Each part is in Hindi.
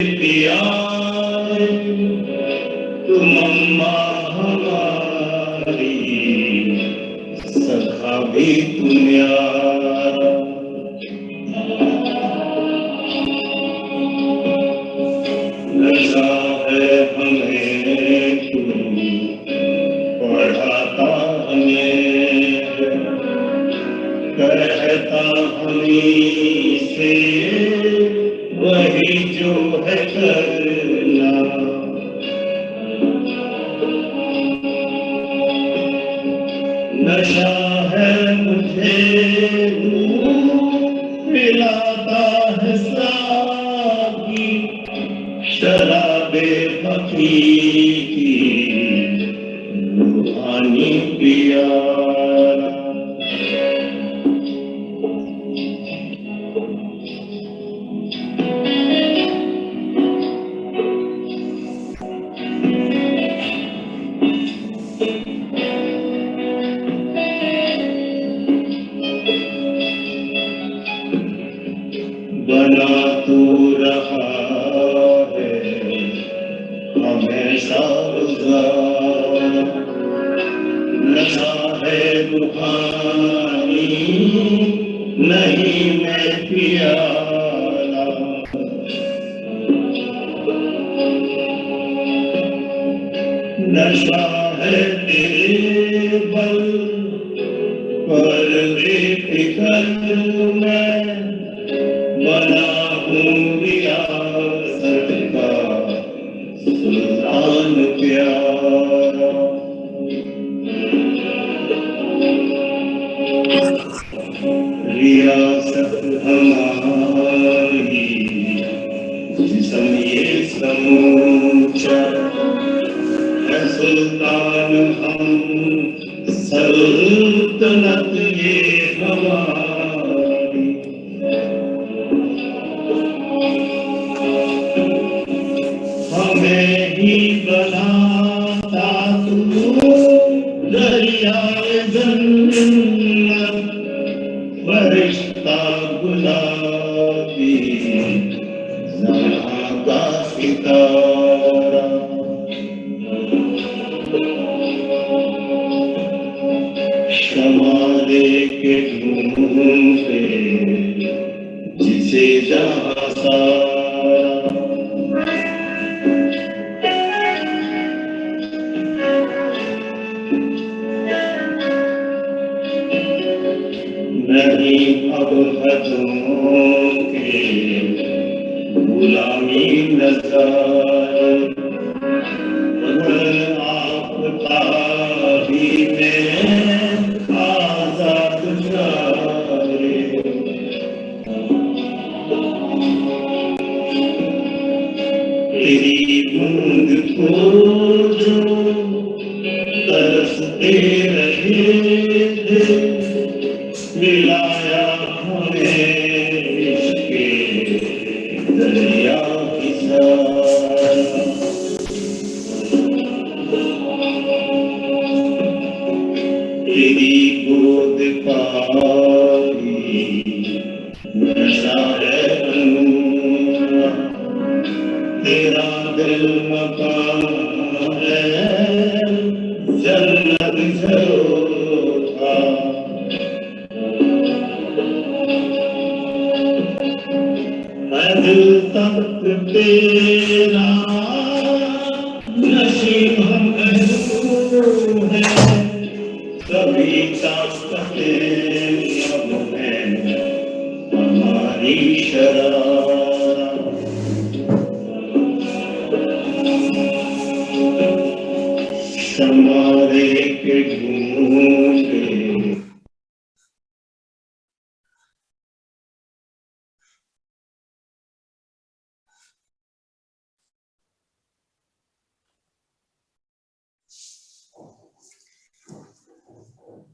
पिया तुम अम्मा हमारी, सखा भी तुम यार। नशा है हमें तू पढ़ाता हमें, कहता हमी से वही जो है करना। नशा है मुझे पिलाता है साकी, शराबे फकीर की रूहानी प्यारा। बना तू रहा है हमेशा गुजार, नशा है रूहानी नहीं मैं प्याला। नशा है तेरे बल पर बेफिकर मैं, बना हूँ रियासत का सुल्तान प्यारा। रियासत हमारी जिस्म ये समूचा है, सुल्तान हम सल्तनत ये हमारी। हमें ही बनाता तू दरियाए जन्नत, फरिश्ता गुलाबी जहाँ का सितारा। शमाले के ढूंढे जिसे जहाँ सारा। नहीं अब हदों के गुलामी नज़ार, आफ़ताबी में आज़ाद जारे। तेरी बूंद को जो तरसते रहे थे, मिलाया हमें इसके दरिया की सारा। तेरी गोद पाई नशा है अनूरा, तेरा दिल मकान है जन्नत झरोखा। दिल तक तेरा नसीब हम है, सभी ताकतें अब है हमारी शरारा। समारे के ढूंढे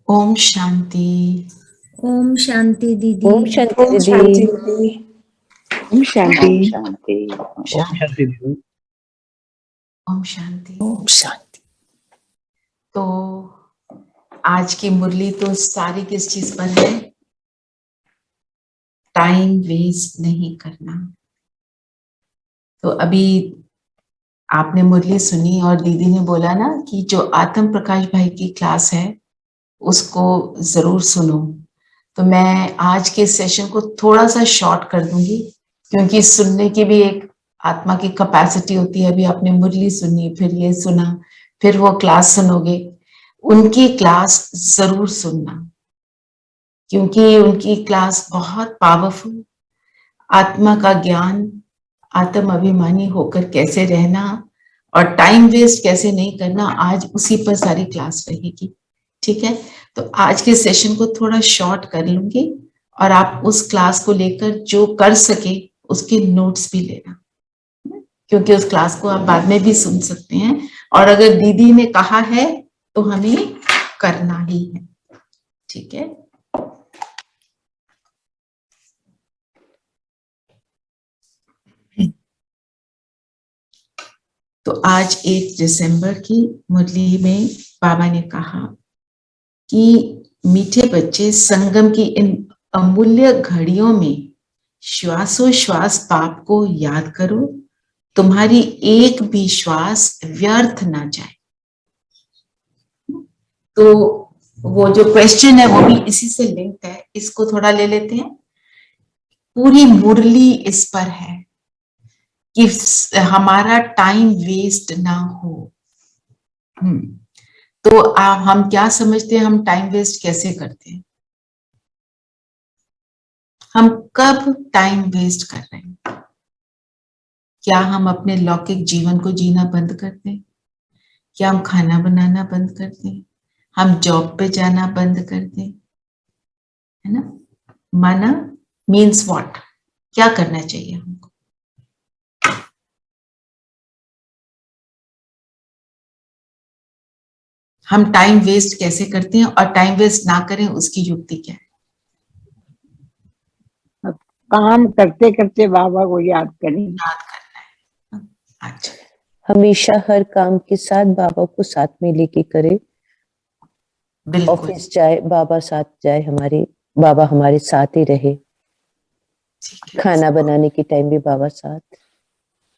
ओम शांति। ओम शांति दीदी। ओम शांति दीदी। ओम शांति। ओम शांति। ओम शांति दीदी। ओम शांति। ओम शांति। तो आज की मुरली तो सारी किस चीज पर है? टाइम वेस्ट नहीं करना। तो अभी आपने मुरली सुनी और दीदी ने बोला ना कि जो आत्म प्रकाश भाई की क्लास है उसको जरूर सुनो। तो मैं आज के सेशन को थोड़ा सा शॉर्ट कर दूंगी, क्योंकि सुनने की भी एक आत्मा की कैपेसिटी होती है। अभी आपने मुरली सुनी, फिर ये सुना, फिर वो क्लास सुनोगे। उनकी क्लास जरूर सुनना, क्योंकि उनकी क्लास बहुत पावरफुल, आत्मा का ज्ञान, आत्म अभिमानी होकर कैसे रहना और टाइम वेस्ट कैसे नहीं करना, आज उसी पर सारी क्लास रहेगी। ठीक है, तो आज के सेशन को थोड़ा शॉर्ट कर लूंगी और आप उस क्लास को लेकर जो कर सके उसके नोट्स भी लेना, क्योंकि उस क्लास को आप बाद में भी सुन सकते हैं। और अगर दीदी ने कहा है तो हमें करना ही है। ठीक है, तो आज 1 दिसंबर की मुरली में बाबा ने कहा कि मीठे बच्चे, संगम की इन अमूल्य घड़ियों में श्वासोश्वास पाप को याद करो, तुम्हारी एक भी श्वास व्यर्थ ना जाए। तो वो जो क्वेश्चन है वो भी इसी से लिंक है, इसको थोड़ा ले लेते हैं। पूरी मुरली इस पर है कि हमारा टाइम वेस्ट ना हो। तो हम क्या समझते हैं, हम टाइम वेस्ट कैसे करते हैं? हम कब टाइम वेस्ट कर रहे हैं? क्या हम अपने लौकिक जीवन को जीना बंद कर दें? क्या हम खाना बनाना बंद कर दें? हम जॉब पे जाना बंद कर दें? है ना? माना मीन्स व्हाट? क्या करना चाहिए हमको? हम टाइम वेस्ट कैसे करते हैं और टाइम वेस्ट ना करें उसकी युक्ति क्या है? काम करते करते बाबा को याद करें। याद करना है। अच्छा, हमेशा हर काम के साथ बाबा को साथ में लेके करे। बिल्कुल ऑफिस जाए बाबा साथ जाए, हमारे बाबा हमारे साथ ही रहे। ठीक है। खाना बनाने के टाइम भी बाबा साथ,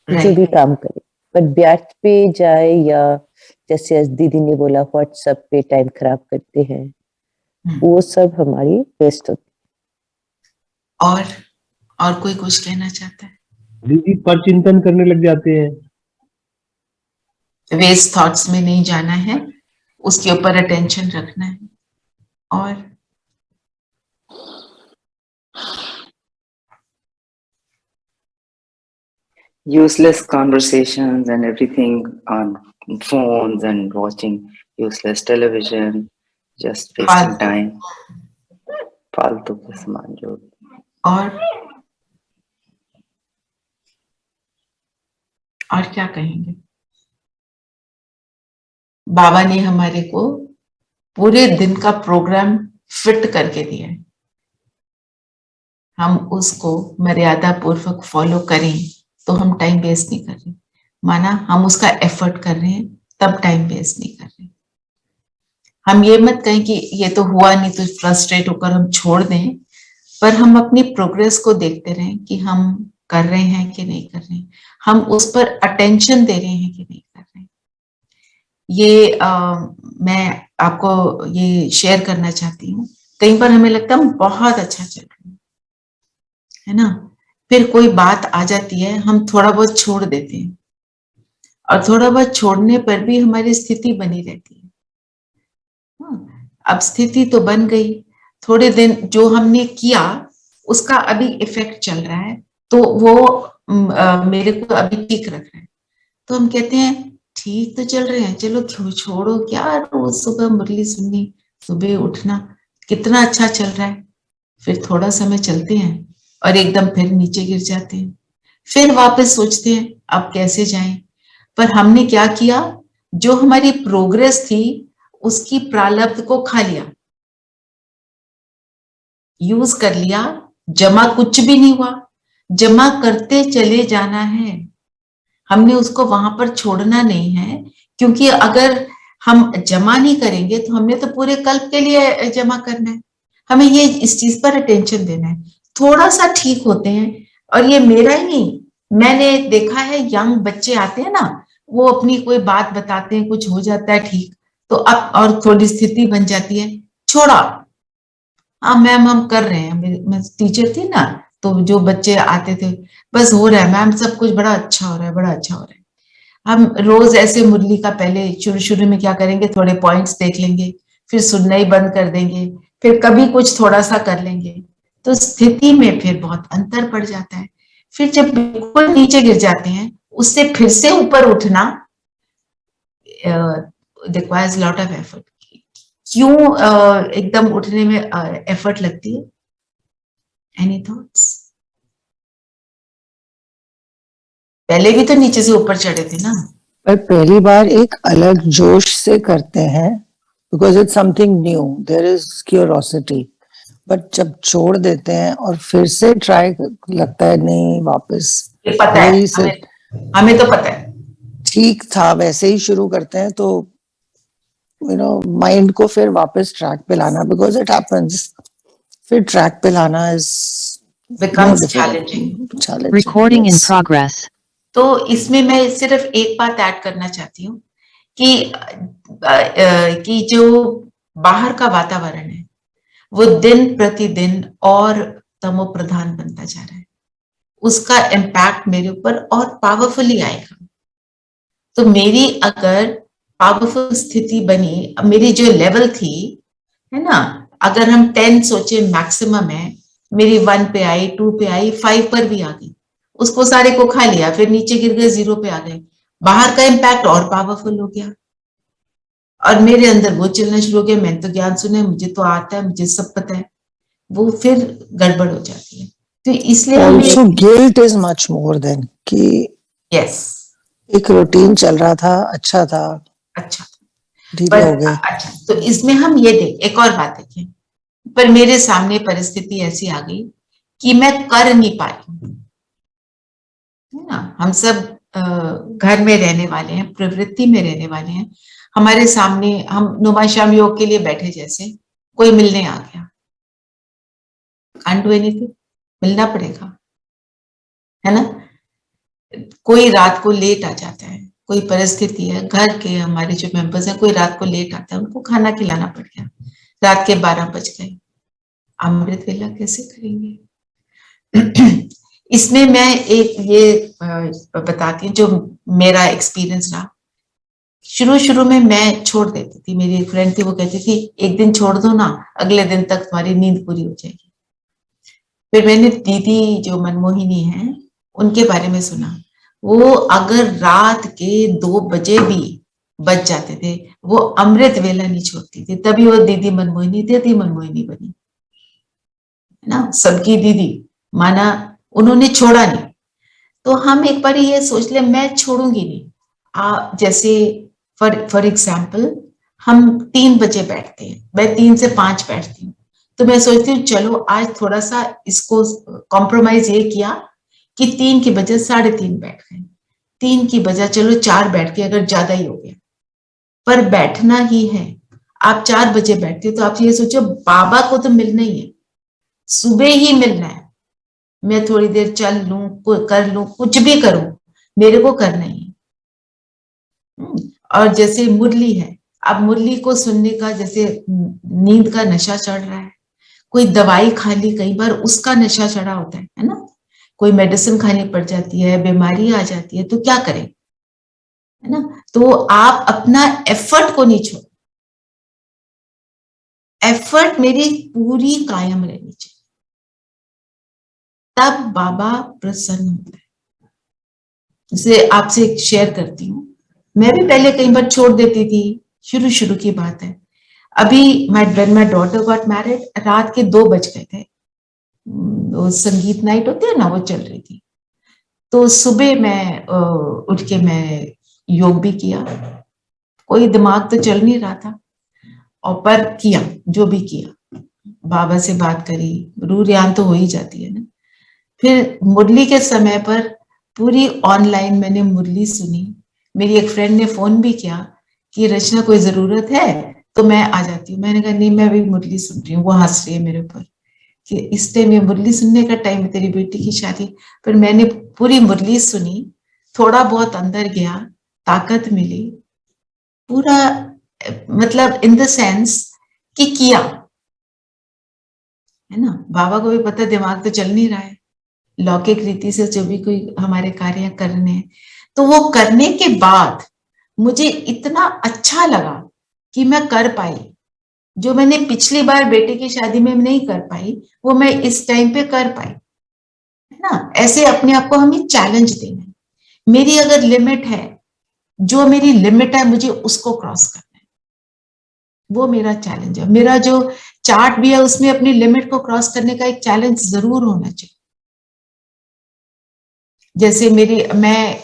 जो Right. भी काम करे। पर ब्याज पे जाए या जैसे आज दीदी ने बोला व्हाट्सएप पे टाइम खराब करते हैं, वो सब हमारी वेस्ट होती। और कोई कुछ कहना चाहता है? दीदी पर चिंतन करने लग जाते हैं। वेस्ट थॉट्स में नहीं जाना है, उसके ऊपर अटेंशन रखना है। और useless conversations and everything on phones and watching useless television, just wasting time. फालतू के सामान जो। और क्या कहेंगे? बाबा ने हमारे को पूरे दिन का प्रोग्राम फिट करके दिया है, हम उसको मर्यादा पूर्वक फॉलो करें तो हम टाइम वेस्ट नहीं कर रहे। माना हम उसका एफर्ट कर रहे हैं, तब टाइम वेस्ट नहीं कर रहे। हम ये मत कहें कि ये तो हुआ नहीं तो फ्रस्ट्रेट होकर हम छोड़ दें, पर हम अपनी प्रोग्रेस को देखते रहें कि हम कर रहे हैं कि नहीं कर रहे हैं, हम उस पर अटेंशन दे रहे हैं कि नहीं कर रहे हैं। ये मैं आपको ये शेयर करना चाहती हूँ। कई बार हमें लगता है हम बहुत अच्छा चल रहे हैं, है ना, फिर कोई बात आ जाती है, हम थोड़ा बहुत छोड़ देते हैं, और थोड़ा बहुत छोड़ने पर भी हमारी स्थिति बनी रहती है। अब स्थिति तो बन गई, थोड़े दिन जो हमने किया उसका अभी इफेक्ट चल रहा है, तो वो मेरे को अभी ठीक रख रहा है। तो हम कहते हैं ठीक तो चल रहे हैं, चलो क्यों छोड़ो, क्या रोज सुबह मुरली सुननी, सुबह उठना, कितना अच्छा चल रहा है। फिर थोड़ा समय चलते हैं और एकदम फिर नीचे गिर जाते हैं, फिर वापस सोचते हैं अब कैसे जाएं। पर हमने क्या किया, जो हमारी प्रोग्रेस थी उसकी प्रारब्ध को खा लिया, यूज कर लिया, जमा कुछ भी नहीं हुआ, जमा करते चले जाना है। हमने उसको वहां पर छोड़ना नहीं है, क्योंकि अगर हम जमा नहीं करेंगे तो हमने तो पूरे कल्प के लिए जमा करना है। हमें ये इस चीज पर अटेंशन देना है। थोड़ा सा ठीक होते हैं, और ये मेरा ही नहीं, मैंने देखा है यंग बच्चे आते हैं ना, वो अपनी कोई बात बताते हैं, कुछ हो जाता है ठीक, तो अब और थोड़ी स्थिति बन जाती है, छोड़ा, हाँ मैम हम कर रहे हैं, मैं टीचर थी ना, तो जो बच्चे आते थे, बस हो रहा है मैम, सब कुछ बड़ा अच्छा हो रहा है, बड़ा अच्छा हो रहा है। हम रोज ऐसे मुरली का पहले शुरू शुरू में क्या करेंगे, थोड़े पॉइंट्स देख लेंगे, फिर सुनना ही बंद कर देंगे, फिर कभी कुछ थोड़ा सा कर लेंगे, तो स्थिति में फिर बहुत अंतर पड़ जाता है। फिर जब बिल्कुल नीचे गिर जाते हैं, उससे फिर से ऊपर उठना रिक्वायर्स लॉट ऑफ एफर्ट। क्यों एकदम उठने में एफर्ट लगती है? Any thoughts? पहले भी तो नीचे से ऊपर चढ़े थे ना। पर पहली बार एक अलग जोश से करते हैं, because it's something new, there is curiosity. But जब छोड़ देते हैं और फिर से ट्राई, लगता है नहीं वापस ये पता है वही से हमें तो पता है। ठीक था, वैसे ही शुरू करते हैं, तो माइंड को फिर वापस ट्रैक पे लाना, बिकॉज इट हैपेंस, फिर ट्रैक पे लाना is becomes challenging. Recording in progress. तो इसमें मैं सिर्फ एक बात ऐड करना चाहती हूँ कि जो बाहर का वातावरण है वो दिन प्रतिदिन और तमो प्रधान बनता जा रहा है, उसका इम्पैक्ट मेरे ऊपर और पावरफुली आएगा। तो मेरी अगर पावरफुल स्थिति बनी, मेरी जो लेवल थी है ना, अगर हम 10 सोचे मैक्सिमम है, मेरी 1 पे आई, 2 पे आई, 5 पर भी आ गई, उसको सारे को खा लिया, फिर नीचे गिर गए, 0 पे आ गए, बाहर का इम्पैक्ट और पावरफुल हो गया और मेरे अंदर वो चलना शुरू हो गया, मैंने तो ज्ञान सुना है, मुझे तो आता है, मुझे सब पता है, वो फिर गड़बड़ हो जाती है। तो इसलिए also guilt is much more than कि यस एक रूटीन चल रहा था, अच्छा था, अच्छा ढीले हो गए। अच्छा, तो इसमें हम ये एक और बात देखें, पर मेरे सामने परिस्थिति ऐसी आ गई कि मैं कर नहीं पा रही हूँ, है ना। हम सब घर में रहने वाले हैं, प्रवृत्ति में रहने वाले हैं, हमारे सामने हम नुमाशाम योग के लिए बैठे, जैसे कोई मिलने आ गया, can't do anything, मिलना पड़ेगा, है ना। कोई रात को लेट आ जाता है, कोई परिस्थिति है, घर के हमारे जो मेंबर्स हैं, कोई रात को लेट आता है, उनको खाना खिलाना पड़ गया, रात के 12 बज गए, अमृत वेला कैसे करेंगे? इसमें मैं एक ये बताती हूँ जो मेरा एक्सपीरियंस रहा। शुरू में मैं छोड़ देती थी, मेरी एक फ्रेंड थी, वो कहती थी एक दिन छोड़ दो ना, अगले दिन तक तुम्हारी नींद पूरी हो जाएगी। फिर मैंने दीदी जो मनमोहिनी है उनके बारे में सुना, वो अगर रात के 2 बजे भी बच जाते थे, वो अमृत वेला नहीं छोड़ती थी, तभी वो दीदी मनमोहिनी बनी, है ना, सबकी दीदी माना, उन्होंने छोड़ा नहीं। तो हम एक बार ये सोच ले, मैं छोड़ूंगी नहीं। जैसे फॉर एग्जाम्पल हम 3 बजे बैठते हैं, मैं 3 से 5 बैठती हूँ, तो मैं सोचती हूँ चलो आज थोड़ा सा इसको कॉम्प्रोमाइज ये किया कि 3 की बजाय 3:30 बैठ गए, 3 की बजाय चलो 4 बैठ के, अगर ज्यादा ही हो गया, पर बैठना ही है। आप 4 बजे बैठते हो तो आप ये सोचो बाबा को तो मिलना ही है, सुबह ही मिलना है, मैं थोड़ी देर चल लूं, कर लूं, कुछ भी करूं, मेरे को करना ही है। और जैसे मुरली है, अब मुरली को सुनने का जैसे नींद का नशा चढ़ रहा है, कोई दवाई खा ली, कई बार उसका नशा चढ़ा होता है ना, कोई मेडिसिन खानी पड़ जाती है, बीमारी आ जाती है, तो क्या करें, है ना। तो आप अपना एफर्ट को नहीं छोड़ो, एफर्ट मेरी पूरी कायम रहनी चाहिए, तब बाबा प्रसन्न होता है। जैसे आपसे शेयर करती हूँ, मैं भी पहले कई बार छोड़ देती थी, शुरू की बात है। अभी when my daughter got married, रात के 2 बज गए थे, वो संगीत नाइट होती है ना, वो चल रही थी, तो सुबह मैं उठ के मैं योग भी किया, कोई दिमाग तो चल नहीं रहा था, और पर किया, जो भी किया, बाबा से बात करी, रूह रियान तो हो ही जाती है ना। फिर मुरली के समय पर पूरी ऑनलाइन मैंने मुरली सुनी, मेरी एक फ्रेंड ने फोन भी किया कि रचना कोई जरूरत है तो मैं आ जाती हूँ, मैंने कहा नहीं, मैं भी मुरली सुन रही हूँ, वो हंस रही है मेरे ऊपर, कि इस टाइम ये मुरली सुनने का टाइम है, तेरी बेटी की शादी। पर मैंने पूरी मुरली सुनी, थोड़ा बहुत अंदर गया, ताकत मिली, पूरा मतलब इन द सेंस कि किया, है ना। बाबा को भी पता दिमाग तो चल नहीं रहा है, लौकिक रीति से जो भी कोई हमारे कार्य करने हैं, तो वो करने के बाद मुझे इतना अच्छा लगा कि मैं कर पाई। जो मैंने पिछली बार बेटे की शादी में नहीं कर पाई, वो मैं इस टाइम पे कर पाई, है ना। ऐसे अपने आप को हमें चैलेंज देना है। मेरी अगर लिमिट है, जो मेरी लिमिट है मुझे उसको क्रॉस करना है, वो मेरा चैलेंज है। मेरा जो चार्ट भी है उसमें अपनी लिमिट को क्रॉस करने का एक चैलेंज जरूर होना चाहिए। जैसे मैं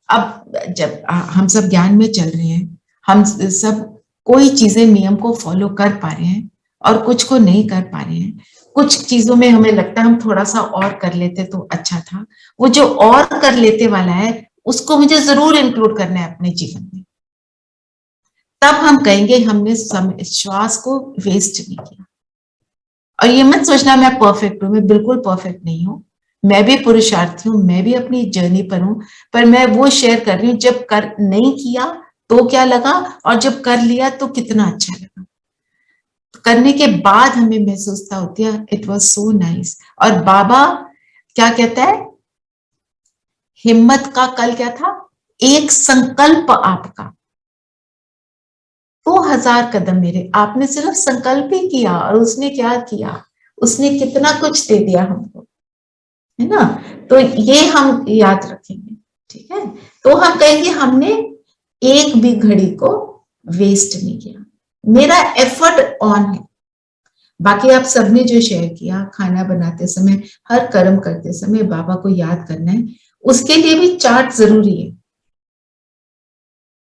अब जब हम सब ज्ञान में चल रहे हैं, हम सब कोई चीजें नियम को फॉलो कर पा रहे हैं और कुछ को नहीं कर पा रहे हैं। कुछ चीजों में हमें लगता है हम थोड़ा सा और कर लेते तो अच्छा था। वो जो और कर लेते वाला है उसको मुझे जरूर इंक्लूड करना है अपने जीवन में। तब हम कहेंगे हमने श्वास को वेस्ट नहीं किया। और ये मत सोचना मैं परफेक्ट हूं, मैं बिल्कुल परफेक्ट नहीं हूं। मैं भी पुरुषार्थी हूँ, मैं भी अपनी जर्नी पर हूं, पर मैं वो शेयर कर रही हूँ जब कर नहीं किया तो क्या लगा, और जब कर लिया तो कितना अच्छा लगा। करने के बाद हमें महसूसता होती है इट वाज सो नाइस। और बाबा क्या कहता है, हिम्मत का कल क्या था, एक संकल्प आपका 2000 कदम मेरे। आपने सिर्फ संकल्प ही किया और उसने क्या किया, उसने कितना कुछ दे दिया हमको, है ना। तो ये हम याद रखेंगे, ठीक है। तो हम कहेंगे हमने एक भी घड़ी को वेस्ट नहीं किया, मेरा एफर्ट ऑन है। बाकी आप सबने जो शेयर किया, खाना बनाते समय, हर कर्म करते समय बाबा को याद करना है, उसके लिए भी चार्ट जरूरी है।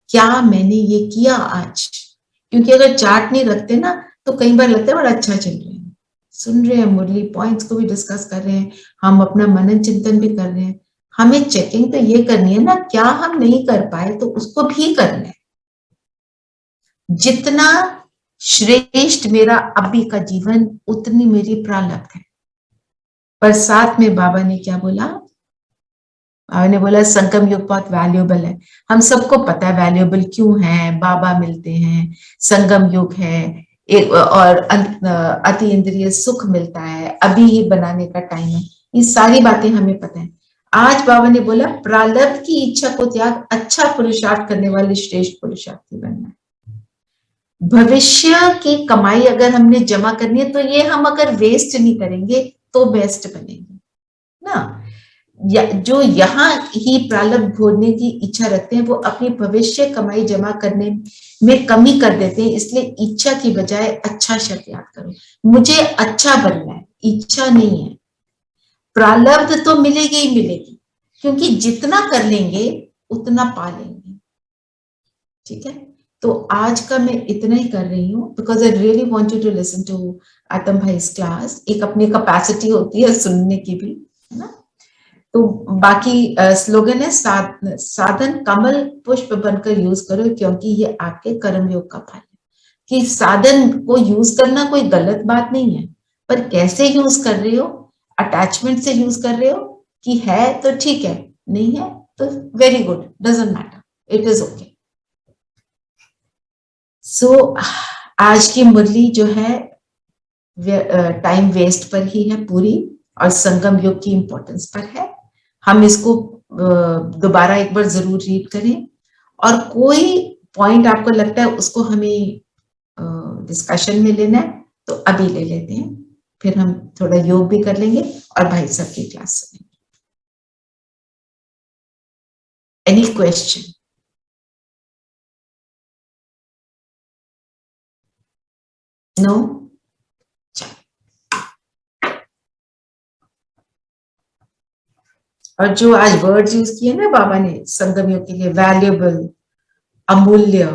क्या मैंने ये किया आज, क्योंकि अगर चार्ट नहीं रखते ना तो कई बार लगता है बड़ा अच्छा चल रहा है, सुन रहे हैं मुरली, पॉइंट्स को भी डिस्कस कर रहे हैं, हम अपना मनन चिंतन भी कर रहे हैं। हमें चेकिंग तो ये करनी है ना, क्या हम नहीं कर पाए तो उसको भी करना है। जितना श्रेष्ठ मेरा अभी का जीवन उतनी मेरी प्रारब्ध है। पर साथ में बाबा ने क्या बोला, बाबा ने बोला संगम युग बहुत वैल्यूएबल है। हम सबको पता है वैल्यूएबल क्यों है, बाबा मिलते हैं, संगम युग है, और अति इंद्रिय सुख मिलता है, अभी ही बनाने का टाइम है, ये सारी बातें हमें पता है। आज बाबा ने बोला प्रारब्ध की इच्छा को त्याग, अच्छा पुरुषार्थ करने वाले श्रेष्ठ पुरुषार्थी बनना है। भविष्य की कमाई अगर हमने जमा करनी है तो ये हम अगर वेस्ट नहीं करेंगे तो बेस्ट बनेंगे ना। जो यहाँ ही प्रारब्ध भोगने की इच्छा रखते हैं वो अपनी भविष्य कमाई जमा करने में कमी कर देते हैं। इसलिए इच्छा की बजाय अच्छा शब्द याद करो, मुझे अच्छा बनना है, इच्छा नहीं है। प्रारब्ध तो मिलेगी ही मिलेगी, क्योंकि जितना कर लेंगे उतना पा लेंगे, ठीक है। तो आज का मैं इतना ही कर रही हूँ, because I really want you to listen to Atam bhai class. एक अपनी कैपेसिटी होती है सुनने की भी, है ना। तो बाकी स्लोगन है साधन कमल पुष्प बनकर यूज करो, क्योंकि ये आपके कर्म योग का फल है। कि साधन को यूज करना कोई गलत बात नहीं है, पर कैसे यूज कर रहे हो, अटैचमेंट से यूज कर रहे हो कि है तो ठीक है, नहीं है तो very good, doesn't matter, it is okay. So आज की मुरली जो है टाइम वेस्ट पर ही है पूरी, और संगम योग की इंपॉर्टेंस पर है। हम इसको दोबारा एक बार जरूर रीड करें, और कोई पॉइंट आपको लगता है उसको हमें डिस्कशन में लेना है तो अभी ले लेते हैं, फिर हम थोड़ा योग भी कर लेंगे और भाई साहब की क्लास सुनेंगे। Any question? नो? और जो आज वर्ड्स यूज किए ना बाबा ने संगम योग के लिए, वैल्यूएबल, अमूल्य,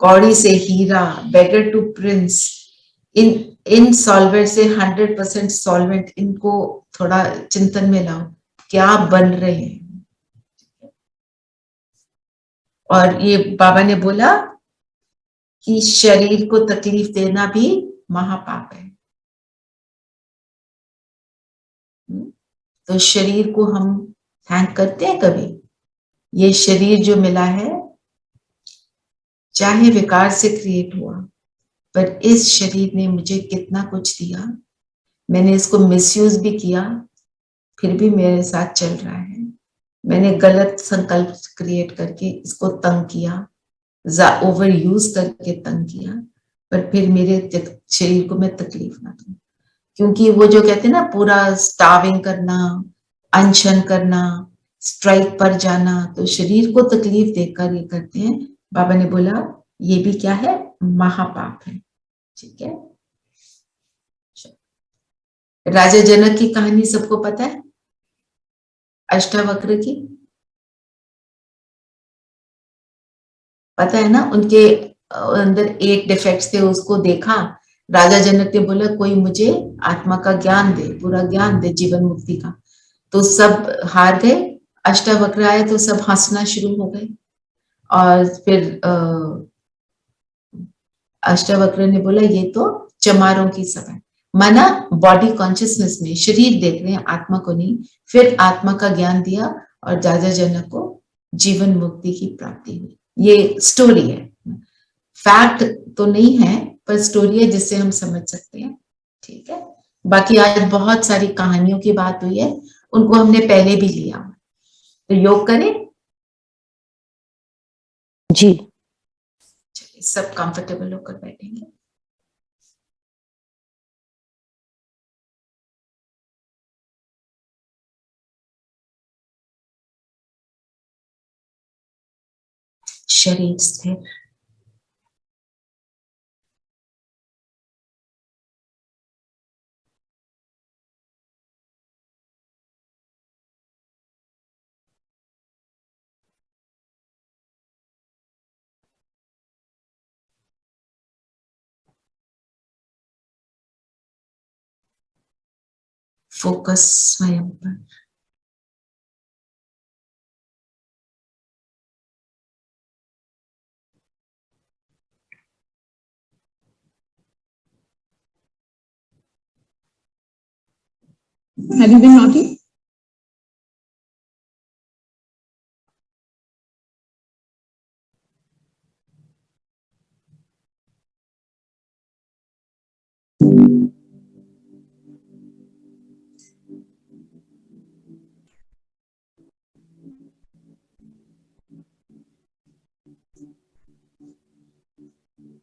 कौड़ी से हीरा, बेगर टू प्रिंस, इन सॉल्वेंट से 100% सॉल्वेंट, इनको थोड़ा चिंतन में लाओ, क्या बन रहे हैं। और ये बाबा ने बोला कि शरीर को तकलीफ देना भी महापाप है, तो शरीर को हम थैंक करते हैं कभी? ये शरीर जो मिला है, चाहे विकार से क्रिएट हुआ, पर इस शरीर ने मुझे कितना कुछ दिया। मैंने इसको मिसयूज भी किया, फिर भी मेरे साथ चल रहा है। मैंने गलत संकल्प क्रिएट करके इसको तंग किया, ओवर यूज करके तंग किया, पर फिर मेरे शरीर को मैं तकलीफ ना दूं। क्योंकि वो जो कहते हैं ना, पूरा स्टाविंग करना, अनशन करना, स्ट्राइक पर जाना, तो शरीर को तकलीफ देकर ये करते हैं। बाबा ने बोला ये भी क्या है? महापाप है। ठीक है। राजा जनक की कहानी सबको पता है, अष्टावक्र की, पता है ना? उनके अंदर 8 डिफेक्ट्स थे, उसको देखा राजा जनक ने, बोला कोई मुझे आत्मा का ज्ञान दे, पूरा ज्ञान दे जीवन मुक्ति का। तो सब हार गए। अष्टावक्र आए तो सब हंसना शुरू हो गए। और फिर अष्टावक्र ने बोला ये तो चमारों की सभा है। माना बॉडी कॉन्शियसनेस में शरीर देख रहे हैं, आत्मा को नहीं। फिर आत्मा का ज्ञान दिया और राजा जनक को जीवन मुक्ति की प्राप्ति हुई। ये स्टोरी है, फैक्ट तो नहीं है, पर स्टोरी है जिससे हम समझ सकते हैं। ठीक है। बाकी आज बहुत सारी कहानियों की बात हुई है, उनको हमने पहले भी लिया। तो योग करें? जी। चलिए, सब कंफर्टेबल होकर बैठेंगे। शरीर स्थिर, फोकस स्वयं पर। Have you been naughty?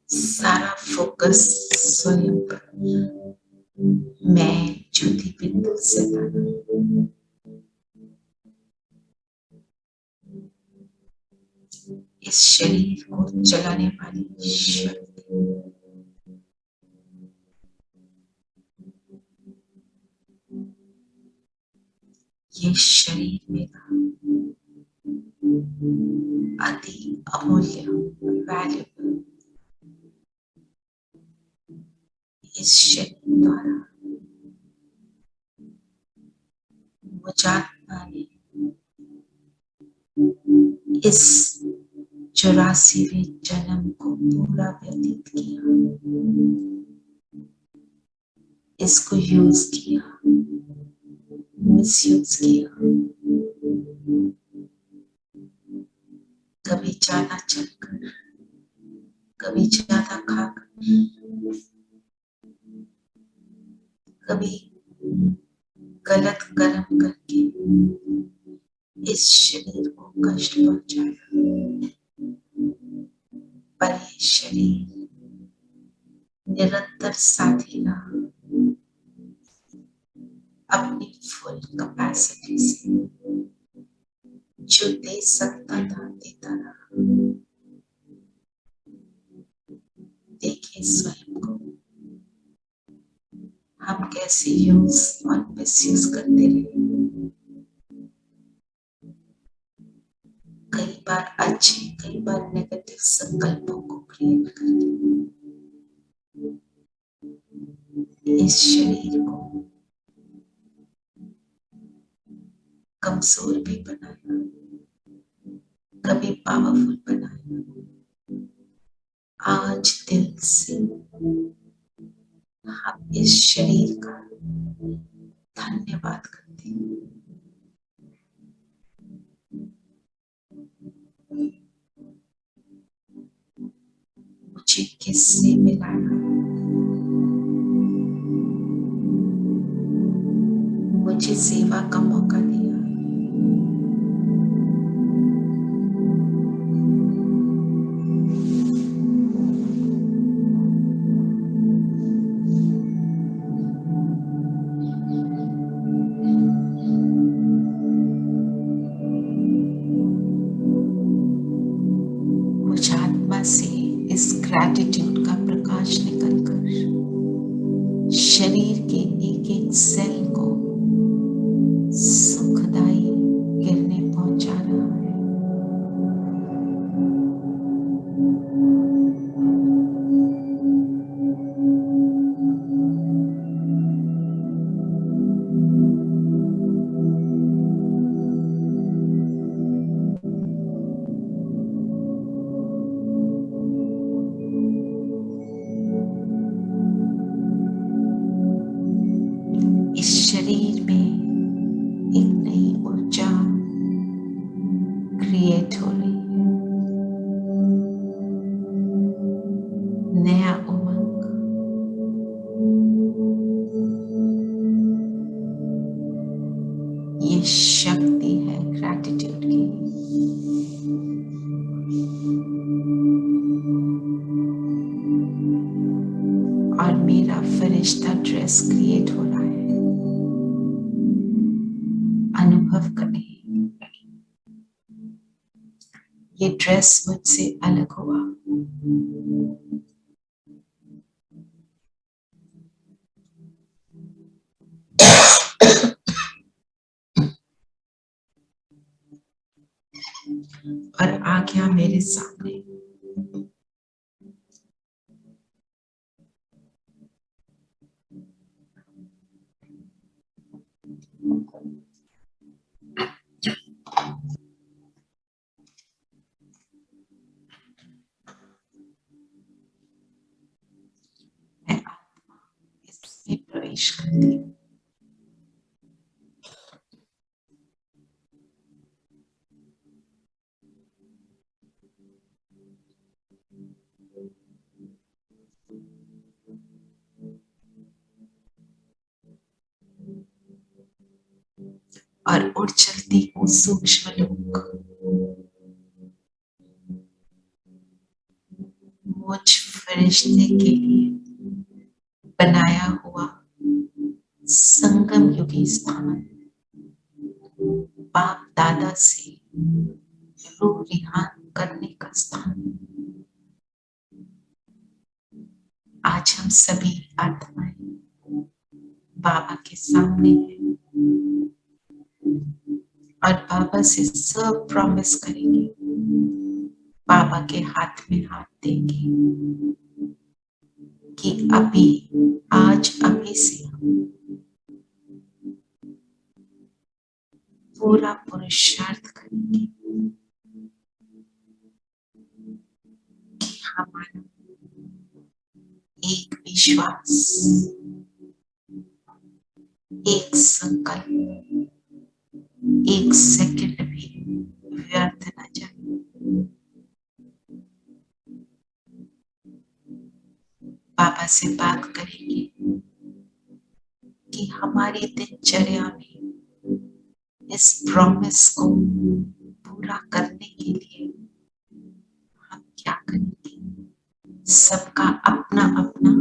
सारा फोकस स्वयं पर। मैं ज्योति बिंदु से बना। इस शरीर को चलाने वाली शक्ति, ये शरीर मेरा अति अमूल्य, वैल्यूबल, इस शरीर द्वारा मुझात्मा ने इस 84वें जन्म को पूरा व्यतीत किया, इसको यूज किया, मिसयूज किया, कभी ज्यादा चलकर, कभी ज्यादा खाकर, कभी गलत कर्म करके इस शरीर को कष्ट पहुंचाया। पर ये शरीर निरंतर साथी रहा, अपनी फुल कैपेसिटी से जो दे सकता था देता रहा। देखिए स्वयं को हम कैसे यूज और मिसयूज करते रहे। कई बार अच्छे, कई बार नेगेटिव संकल्पों को क्रिएट करके इस शरीर को कमजोर भी बनाया, कभी पावरफुल बनाया। आज दिल से हम इस शरीर का धन्यवाद करते हैं। किससे मिलाया, मुझे सेवा का मौका दिया। मुझ आत्मा से इस ग्रैटिट्यूड का प्रकाश निकलकर शरीर के एक एक सेल को सुखदाई किरणें पहुंचा रहा है। इस शरीर में एक नई ऊर्जा क्रिएट हो रही है, नया उमंग। ये शक्ति है ग्रैटिट्यूड की। और मेरा फरिश्ता ड्रेस क्रिएट हो रहा है। अनुभव करें, ये ड्रेस मुझसे अलग हुआ। और आ गया मेरे सामने। मैं आत्मा इसमें प्रवेश करती हूँ। और उड़ चलती हूँ सूक्ष्म लोक। मुझ फरिश्ते के लिए बनाया हुआ संगम युगी स्थान, बाप दादा से रूह रिहान करने का स्थान। आज हम सभी आत्माएं बाबा के सामने हैं और बाबा से सब प्रॉमिस करेंगे, बाबा के हाथ में हाथ देंगे कि अभी, आज अभी से हम पूरा पुरुषार्थ करेंगे कि हमारा एक विश्वास, एक संकल्प, एक सेकंड भी व्यर्थ न जाए। बाबा से बात करेंगे कि हमारी दिनचर्या में इस प्रॉमिस को पूरा करने के लिए हम क्या करेंगे। सबका अपना अपना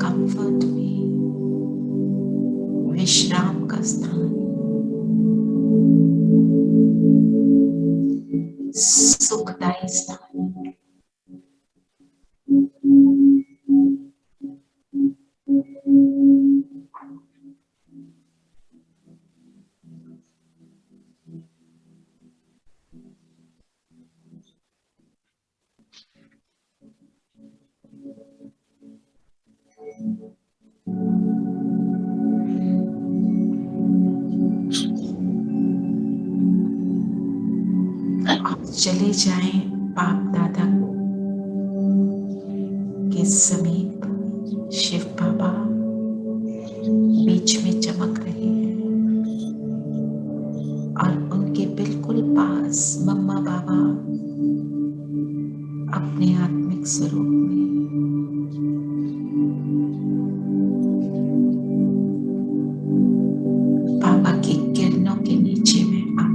कंफर्ट में, विश्राम का स्थान, सुखदायी स्थान। आप चले जाएं बाप दादा के समीप। शिव बाबा बीच में चमक रहे हैं और उनके बिल्कुल पास मम्मा बाबा अपने आत्मिक स्वरूप में। बाबा की किरणों के नीचे में आत्मा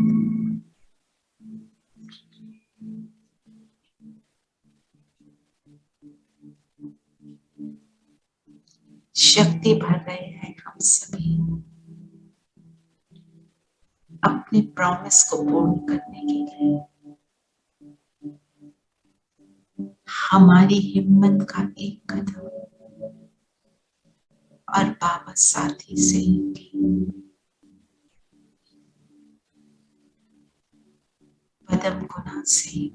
शक्ति भर रहे हैं। हम सभी अपने प्रॉमिस को पूर्ण करने के लिए हमारी हिम्मत का एक कदम और बाबा साथी से पदम गुना से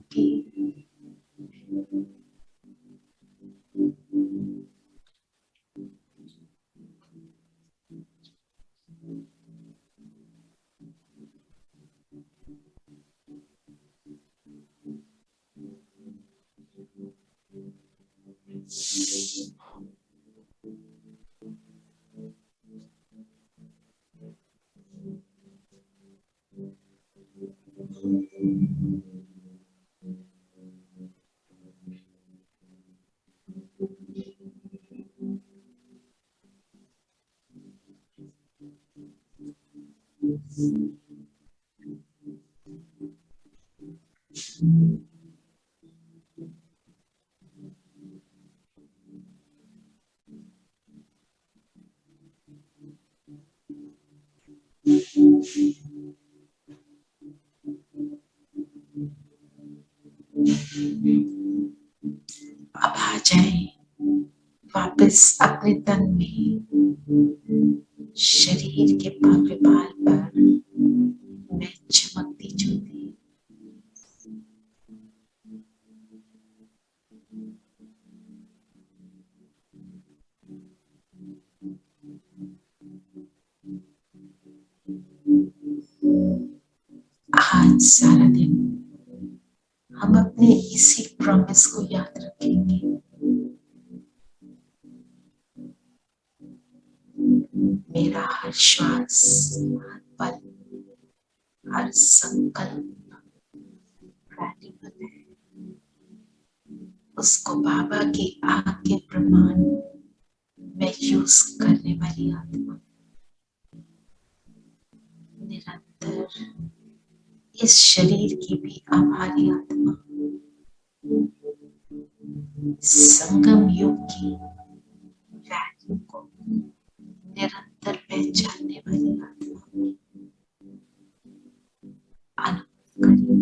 अब आ जाएं वापस अपने तन में। शरीर के भव्य बाल पर मैं चमकती ज्योति। आज सारा दिन हम अपने इसी प्रॉमिस को याद रखेंगे। मेरा हर श्वास, हर पल, हर संकल्प प्रैक्टिकल है। उसको बाबा की आज्ञा प्रमाण मैं यूज करने वाली आत्मा, निरंतर इस शरीर की भी आभारी आत्मा, संगम युग की वैल्यू को निरंतर पहचानने वाली आत्मा। अनुभव करिए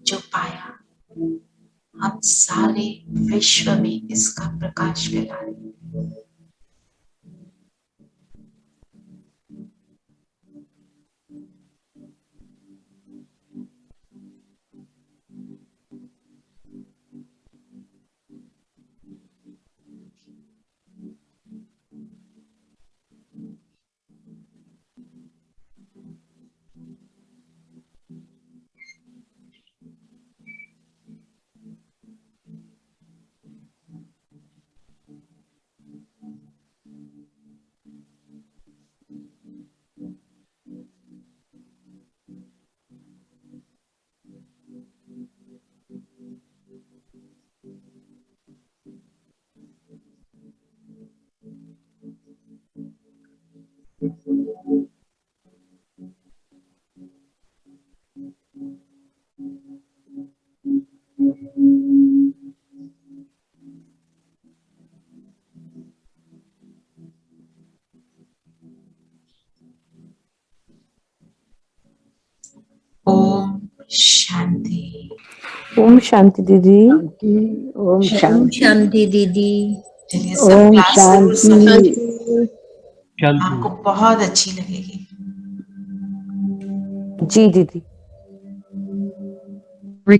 जो पाया हम सारे विश्व में इसका प्रकाश फैला रहे हैं। ओम शांति। ओम शांति दीदी। ओम शांति दीदी। चलिए सब क्लास जरूर सुनिए, शांति। आपको बहुत अच्छी लगेगी। जी दीदी।